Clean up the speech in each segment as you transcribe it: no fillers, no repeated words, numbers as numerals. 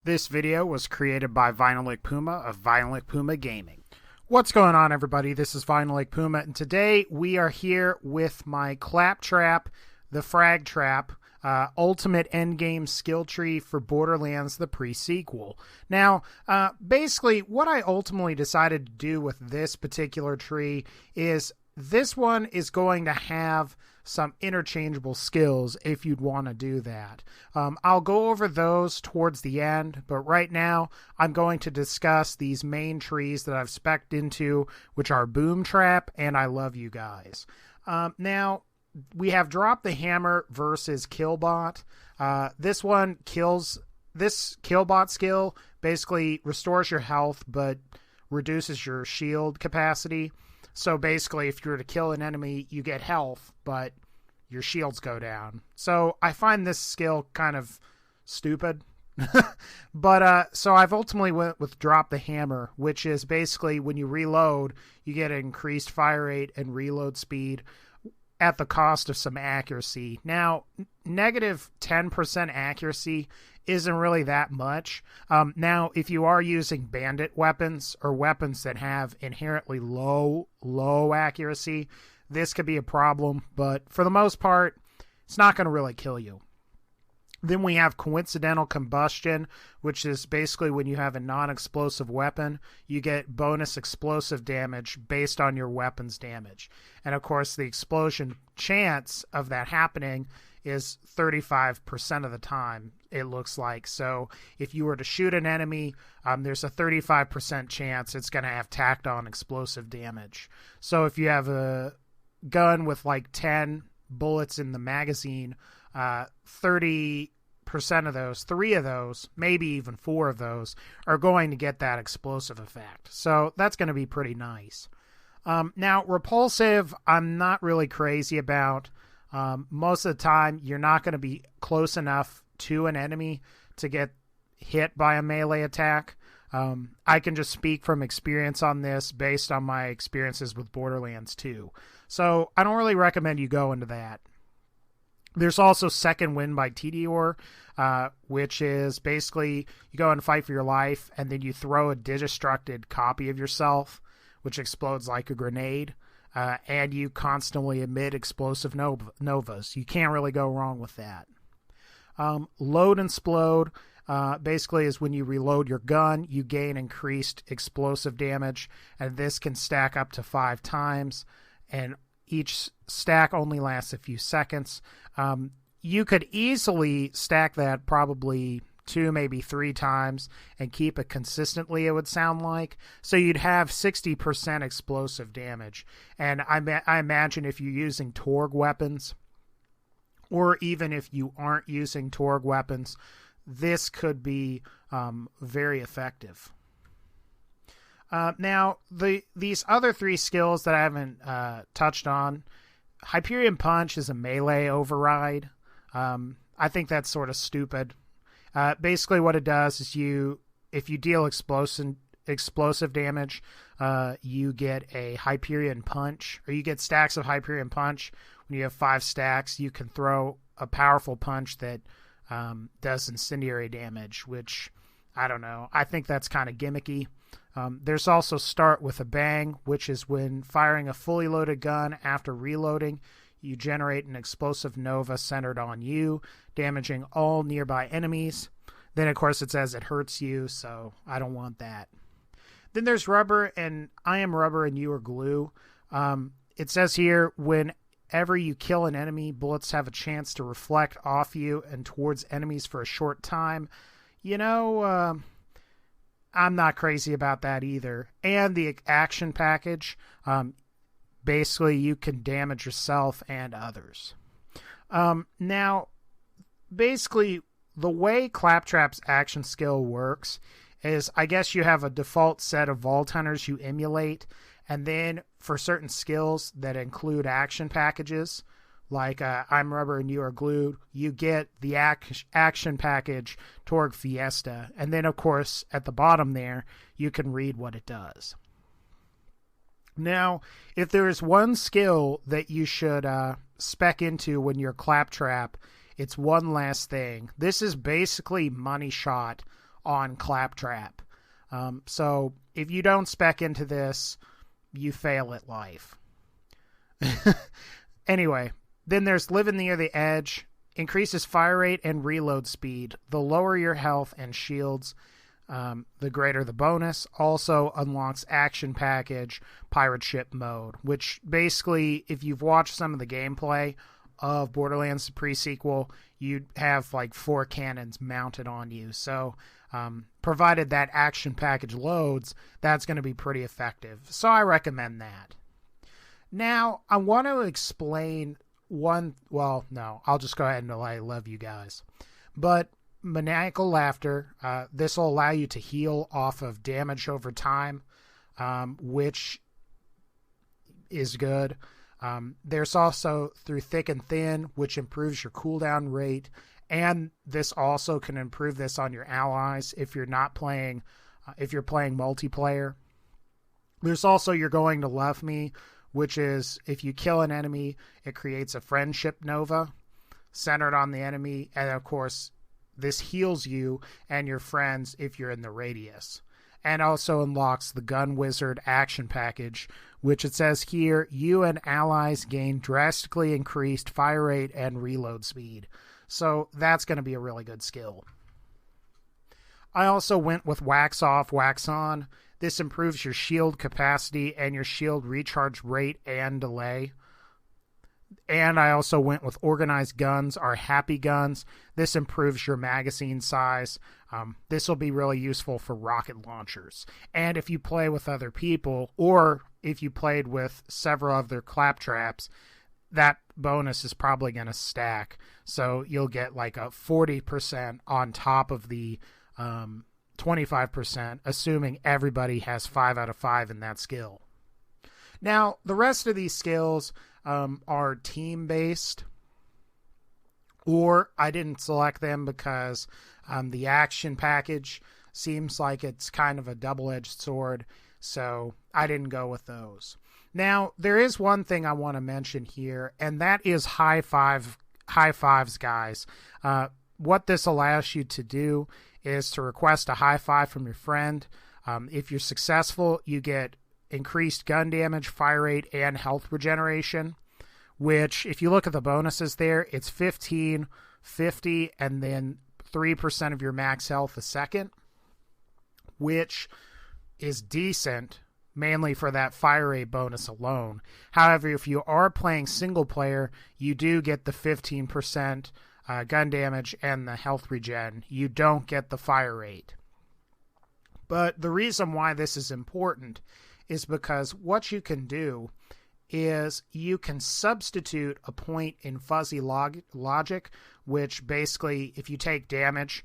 This video was created by VinylicPuma of VinylicPumaGaming. What's going on, everybody? This is VinylicPuma, and today we are here with my Claptrap the Fragtrap Ultimate Endgame Skill Tree for Borderlands, the pre-sequel. Now, basically, what I ultimately decided to do with this particular tree is this one is going to have some interchangeable skills if you'd want to do that. I'll go over those towards the end, but right now I'm going to discuss these main trees that I've spec'd into, which are Boom Trap and I Love You Guys. Now, we have Drop the Hammer versus Killbot. This one kills. This Killbot skill basically restores your health, but reduces your shield capacity. So basically, if you were to kill an enemy, you get health, but your shields go down. So I find this skill kind of stupid. But so I've ultimately went with Drop the Hammer, which is basically when you reload, you get an increased fire rate and reload speed at the cost of some accuracy. Now, negative 10% accuracy isn't really that much. Now, if you are using bandit weapons or weapons that have inherently low accuracy, this could be a problem, but for the most part, it's not going to really kill you. Then we have Coincidental Combustion, which is basically when you have a non-explosive weapon, you get bonus explosive damage based on your weapon's damage. And of course, the explosion chance of that happening is 35% of the time, it looks like. So if you were to shoot an enemy, there's a 35% chance it's going to have tacked on explosive damage. So if you have a gun with like 10 bullets in the magazine, 30% of those, 3 of those, maybe even 4 of those, are going to get that explosive effect. So that's going to be pretty nice. Now, Repulsive, I'm not really crazy about. Most of the time, you're not going to be close enough to an enemy to get hit by a melee attack. I can just speak from experience on this based on my experiences with Borderlands 2. So I don't really recommend you go into that. There's also Second Wind by Tediore, which is basically you go and fight for your life, and then you throw a destructed copy of yourself, which explodes like a grenade, and you constantly emit explosive novas. You can't really go wrong with that. Load and Splode basically is when you reload your gun, you gain increased explosive damage, and this can stack up to 5 times, and each stack only lasts a few seconds. You could easily stack that probably 2, maybe 3 times and keep it consistently, it would sound like. So you'd have 60% explosive damage. And I imagine if you're using Torg weapons, or even if you aren't using Torg weapons, this could be very effective. Now, these other 3 skills that I haven't touched on, Hyperion Punch is a melee override. I think that's sort of stupid. Basically what it does is if you deal explosive damage, you get a Hyperion Punch, or you get stacks of Hyperion Punch. When you have 5 stacks, you can throw a powerful punch that does incendiary damage, which, I don't know. I think that's kind of gimmicky. There's also Start with a Bang, which is when firing a fully loaded gun after reloading, you generate an explosive nova centered on you, damaging all nearby enemies. Then, of course, it says it hurts you, so I don't want that. Then there's Rubber, and I am rubber and you are glue. It says here, whenever you kill an enemy, bullets have a chance to reflect off you and towards enemies for a short time. You know, I'm not crazy about that either. And the action package, basically you can damage yourself and others. Now, basically, the way Claptrap's action skill works is, I guess you have a default set of Vault Hunters you emulate, and then for certain skills that include action packages, like I'm Rubber and You Are Glued, you get the action package Torg Fiesta. And then, of course, at the bottom there, you can read what it does. Now, if there is one skill that you should spec into when you're Claptrap, it's one last thing. This is basically money shot on Claptrap. So if you don't spec into this, you fail at life. Anyway, then there's Living Near the Edge. Increases fire rate and reload speed. The lower your health and shields, the greater the bonus. Also unlocks action package pirate ship mode, which basically, if you've watched some of the gameplay of Borderlands the pre-sequel, you'd have like 4 cannons mounted on you. So provided that action package loads, that's going to be pretty effective. So I recommend that. Now, I want to explain I'll just go ahead and I love you guys. But maniacal laughter, this will allow you to heal off of damage over time, which is good. There's also Through Thick and Thin, which improves your cooldown rate, and this also can improve this on your allies if you're not playing, if you're playing multiplayer. There's also You're Going to Love Me, which is if you kill an enemy, it creates a friendship nova centered on the enemy. And of course, this heals you and your friends if you're in the radius. And also unlocks the Gun Wizard action package, which it says here, you and allies gain drastically increased fire rate and reload speed. So that's going to be a really good skill. I also went with Wax Off, Wax On. This improves your shield capacity and your shield recharge rate and delay. And I also went with Organized Guns, our Happy Guns. This improves your magazine size. This will be really useful for rocket launchers. And if you play with other people, or if you played with several other Claptraps, that bonus is probably going to stack. So you'll get like a 40% on top of the 25%, assuming everybody has 5 out of 5 in that skill. Now, the rest of these skills are team-based, or I didn't select them because the action package seems like it's kind of a double-edged sword, so I didn't go with those. Now, there is one thing I want to mention here, and that is high fives, guys. What this allows you to do is to request a high five from your friend. If you're successful, you get increased gun damage, fire rate, and health regeneration, which, if you look at the bonuses there, it's 15, 50, and then 3% of your max health a second, which is decent, mainly for that fire rate bonus alone. However, if you are playing single player, you do get the 15% gun damage and the health regen. You don't get the fire rate. But the reason why this is important is because what you can do is you can substitute a point in fuzzy logic, which basically, if you take damage,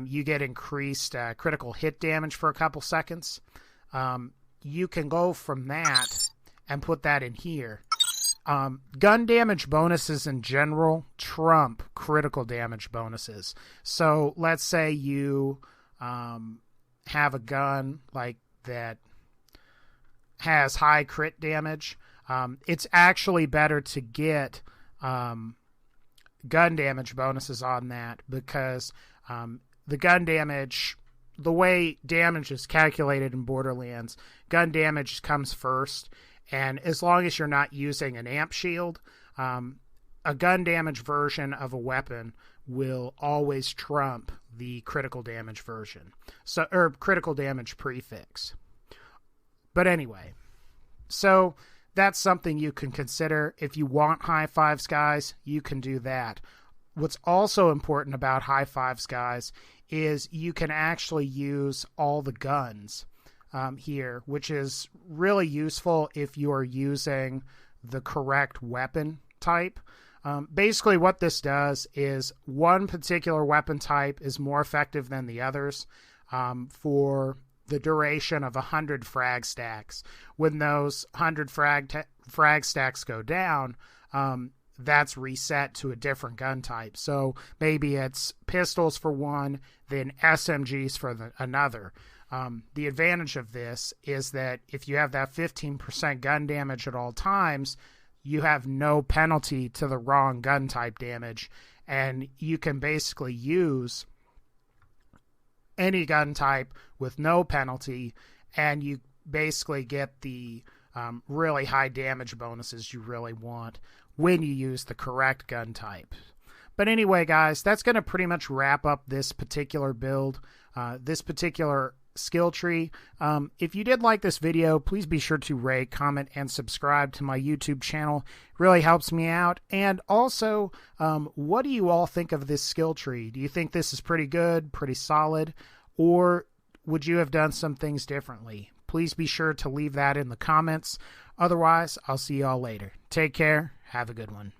you get increased critical hit damage for a couple seconds. You can go from that and put that in here. Gun damage bonuses in general trump critical damage bonuses. So let's say you have a gun like that has high crit damage. It's actually better to get gun damage bonuses on that because the gun damage, the way damage is calculated in Borderlands, gun damage comes first. And as long as you're not using an amp shield, a gun damage version of a weapon will always trump the critical damage version. So, or critical damage prefix. But anyway, so that's something you can consider. If you want high fives, guys, you can do that. What's also important about high fives, guys, is you can actually use all the guns here, which is really useful if you are using the correct weapon type. Basically what this does is one particular weapon type is more effective than the others for the duration of 100 frag stacks. When those 100 frag stacks go down, that's reset to a different gun type. So maybe it's pistols for one, then SMGs for another. The advantage of this is that if you have that 15% gun damage at all times, you have no penalty to the wrong gun type damage, and you can basically use any gun type with no penalty, and you basically get the really high damage bonuses you really want when you use the correct gun type. But anyway, guys, that's going to pretty much wrap up this particular build, this particular skill tree. If you did like this video, please be sure to rate, comment, and subscribe to my YouTube channel. It really helps me out. And also, what do you all think of this skill tree? Do you think this is pretty good, pretty solid, or would you have done some things differently? Please be sure to leave that in the comments. Otherwise, I'll see y'all later. Take care. Have a good one.